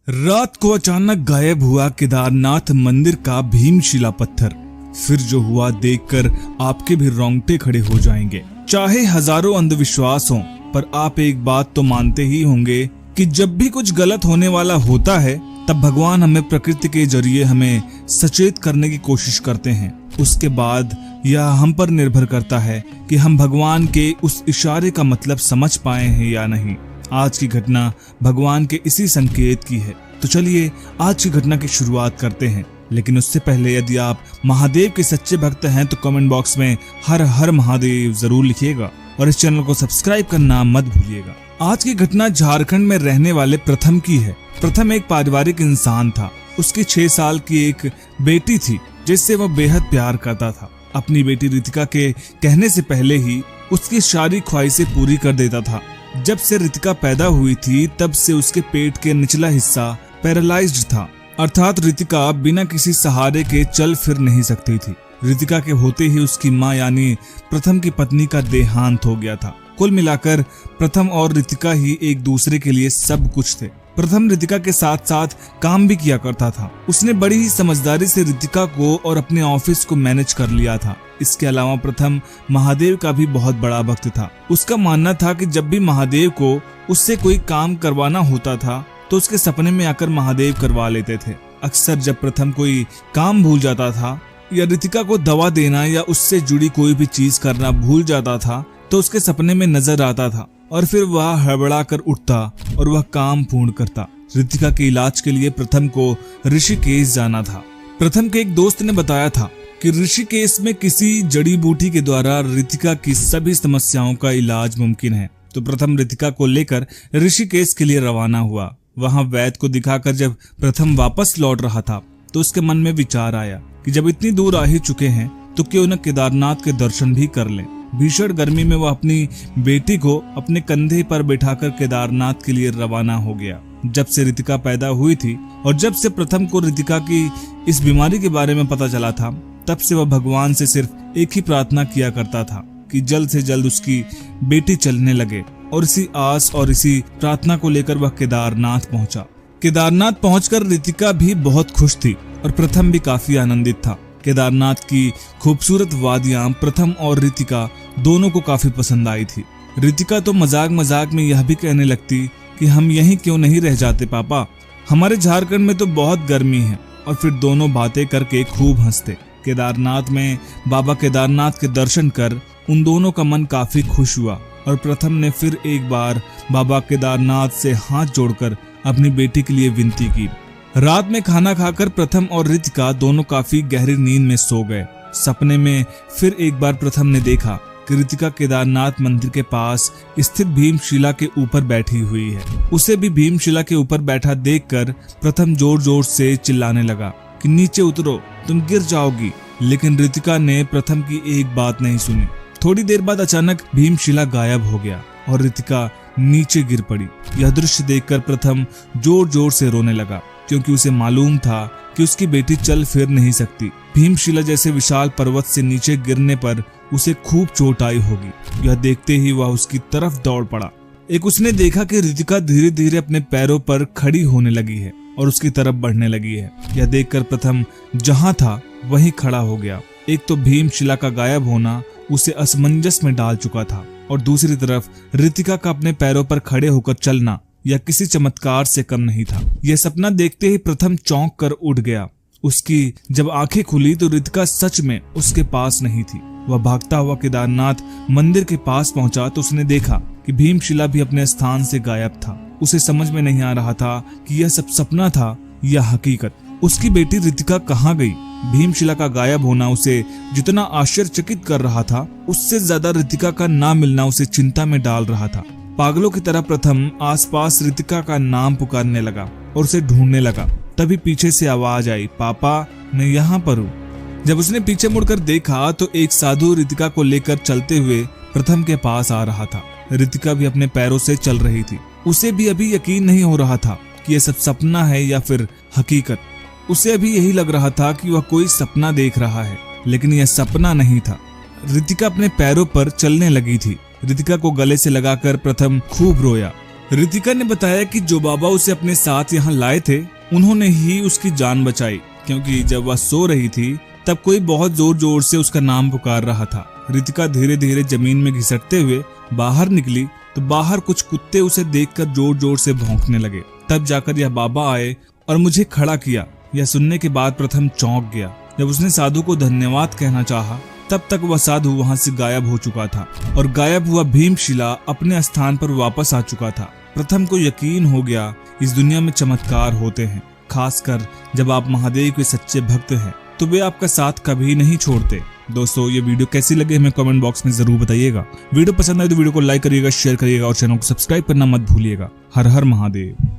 रात को अचानक गायब हुआ केदारनाथ मंदिर का भीमशिला पत्थर। फिर जो हुआ देखकर आपके भी रोंगटे खड़े हो जाएंगे। चाहे हजारों अंधविश्वास हों, पर आप एक बात तो मानते ही होंगे कि जब भी कुछ गलत होने वाला होता है तब भगवान हमें प्रकृति के जरिए हमें सचेत करने की कोशिश करते हैं। उसके बाद यह हम पर निर्भर करता है कि हम भगवान के उस इशारे का मतलब समझ पाए हैं या नहीं। आज की घटना भगवान के इसी संकेत की है। तो चलिए आज की घटना की शुरुआत करते हैं। लेकिन उससे पहले यदि आप महादेव के सच्चे भक्त हैं तो कमेंट बॉक्स में हर हर महादेव जरूर लिखिएगा और इस चैनल को सब्सक्राइब करना मत भूलिएगा। आज की घटना झारखंड में रहने वाले प्रथम की है। प्रथम एक पारिवारिक इंसान था। उसकी 6 साल की एक बेटी थी जिससे वह बेहद प्यार करता था। अपनी बेटी रितिका के कहने से पहले ही उसकी सारी ख्वाहिशें पूरी कर देता था। जब से रितिका पैदा हुई थी तब से उसके पेट के निचला हिस्सा पैरालाइज्ड था, अर्थात रितिका बिना किसी सहारे के चल फिर नहीं सकती थी। रितिका के होते ही उसकी मां यानी प्रथम की पत्नी का देहांत हो गया था। कुल मिलाकर प्रथम और रितिका ही एक दूसरे के लिए सब कुछ थे। प्रथम रितिका के साथ साथ काम भी किया करता था। उसने बड़ी ही समझदारी से रितिका को और अपने ऑफिस को मैनेज कर लिया था। इसके अलावा प्रथम महादेव का भी बहुत बड़ा भक्त था। उसका मानना था कि जब भी महादेव को उससे कोई काम करवाना होता था तो उसके सपने में आकर महादेव करवा लेते थे। अक्सर जब प्रथम कोई काम भूल जाता था या रितिका को दवा देना या उससे जुड़ी कोई भी चीज करना भूल जाता था तो उसके सपने में नजर आता था और फिर वह हड़बड़ा कर उठता और वह काम पूर्ण करता। रितिका के इलाज के लिए प्रथम को ऋषिकेश जाना था। प्रथम के एक दोस्त ने बताया था कि ऋषिकेश में किसी जड़ी बूटी के द्वारा रितिका की सभी समस्याओं का इलाज मुमकिन है। तो प्रथम रितिका को लेकर ऋषिकेश के लिए रवाना हुआ। वहां वैद्य को दिखाकर जब प्रथम वापस लौट रहा था तो उसके मन में विचार आया कि जब इतनी दूर आ ही चुके हैं तो क्यों न केदारनाथ के दर्शन भी कर लें। भीषण गर्मी में वह अपनी बेटी को अपने कंधे पर बैठाकर केदारनाथ के लिए रवाना हो गया। जब से रितिका पैदा हुई थी और जब से प्रथम को रितिका की इस बीमारी के बारे में पता चला था तब से वह भगवान से सिर्फ एक ही प्रार्थना किया करता था कि जल्द से जल्द उसकी बेटी चलने लगे। और इसी आस और इसी प्रार्थना को लेकर वह केदारनाथ पहुंचा। केदारनाथ पहुंचकर रितिका भी बहुत खुश थी और प्रथम भी काफी आनंदित था। केदारनाथ की खूबसूरत वादियां प्रथम और रितिका दोनों को काफी पसंद आई थी। रितिका तो मजाक मजाक में यह भी कहने लगती कि हम यहीं क्यों नहीं रह जाते पापा, हमारे झारखंड में तो बहुत गर्मी है। और फिर दोनों बातें करके खूब हंसते। केदारनाथ में बाबा केदारनाथ के दर्शन कर उन दोनों का मन काफी खुश हुआ और प्रथम ने फिर एक बार बाबा केदारनाथ से हाथ जोड़कर अपनी बेटी के लिए विनती की। रात में खाना खाकर प्रथम और रितिका दोनों काफी गहरी नींद में सो गए। सपने में फिर एक बार प्रथम ने देखा कि रितिका केदारनाथ मंदिर के पास स्थित भीमशिला के ऊपर बैठी हुई है। उसे भी भीमशिला के ऊपर बैठा देखकर प्रथम जोर जोर से चिल्लाने लगा कि नीचे उतरो, तुम गिर जाओगी। लेकिन रितिका ने प्रथम की एक बात नहीं सुनी। थोड़ी देर बाद अचानक भीमशिला गायब हो गया और रितिका नीचे गिर पड़ी। यह दृश्य देखकर प्रथम जोर जोर से रोने लगा क्योंकि उसे मालूम था कि उसकी बेटी चल फिर नहीं सकती। भीमशिला जैसे विशाल पर्वत से नीचे गिरने पर उसे खूब चोट आई होगी। यह देखते ही वह उसकी तरफ दौड़ पड़ा। एक उसने देखा कि रितिका धीरे धीरे अपने पैरों पर खड़ी होने लगी है और उसकी तरफ बढ़ने लगी है। यह देखकर प्रथम जहां था वहीं खड़ा हो गया। एक तो भीमशिला का गायब होना उसे असमंजस में डाल चुका था और दूसरी तरफ रितिका का अपने पैरों पर खड़े होकर चलना यह किसी चमत्कार से कम नहीं था। यह सपना देखते ही प्रथम चौंक कर उठ गया। उसकी जब आंखें खुली तो रितिका सच में उसके पास नहीं थी। वह भागता हुआ केदारनाथ मंदिर के पास पहुंचा तो उसने देखा कि भीमशिला भी अपने स्थान से गायब था। उसे समझ में नहीं आ रहा था कि यह सब सपना था या हकीकत। उसकी बेटी रितिका कहाँ गई? भीमशिला का गायब होना उसे जितना आश्चर्यचकित कर रहा था उससे ज्यादा रितिका का ना मिलना उसे चिंता में डाल रहा था। पागलों की तरह प्रथम आसपास रितिका का नाम पुकारने लगा और उसे ढूंढने लगा। तभी पीछे से आवाज आई, पापा मैं यहाँ पर हूँ। जब उसने पीछे मुड़कर देखा तो एक साधु रितिका को लेकर चलते हुए प्रथम के पास आ रहा था। रितिका भी अपने पैरों से चल रही थी। उसे भी अभी यकीन नहीं हो रहा था कि यह सब सपना है या फिर हकीकत। उसे अभी यही लग रहा था कि वह कोई सपना देख रहा है, लेकिन यह सपना नहीं था। रितिका अपने पैरों पर चलने लगी थी। रितिका को गले से लगाकर प्रथम खूब रोया। रितिका ने बताया कि जो बाबा उसे अपने साथ यहाँ लाए थे उन्होंने ही उसकी जान बचाई, क्योंकि जब वह सो रही थी तब कोई बहुत जोर जोर से उसका नाम पुकार रहा था। रितिका धीरे धीरे जमीन में घिसटते हुए बाहर निकली तो बाहर कुछ कुत्ते उसे देखकर जोर जोर से भौंकने लगे। तब जाकर यह बाबा आए और मुझे खड़ा किया। यह सुनने के बाद प्रथम चौंक गया। जब उसने साधु को धन्यवाद कहना चाहा तब तक वह साधु वहां से गायब हो चुका था और गायब हुआ भीमशिला अपने स्थान पर वापस आ चुका था। प्रथम को यकीन हो गया इस दुनिया में चमत्कार होते हैं, खासकर जब आप महादेव के सच्चे भक्त हैं तो वे आपका साथ कभी नहीं छोड़ते। दोस्तों, ये वीडियो कैसी लगे हमें कमेंट बॉक्स में जरूर बताइएगा। वीडियो पसंद आए तो वीडियो को लाइक करिएगा, शेयर करिएगा और चैनल को सब्सक्राइब करना मत भूलिएगा। हर हर महादेव।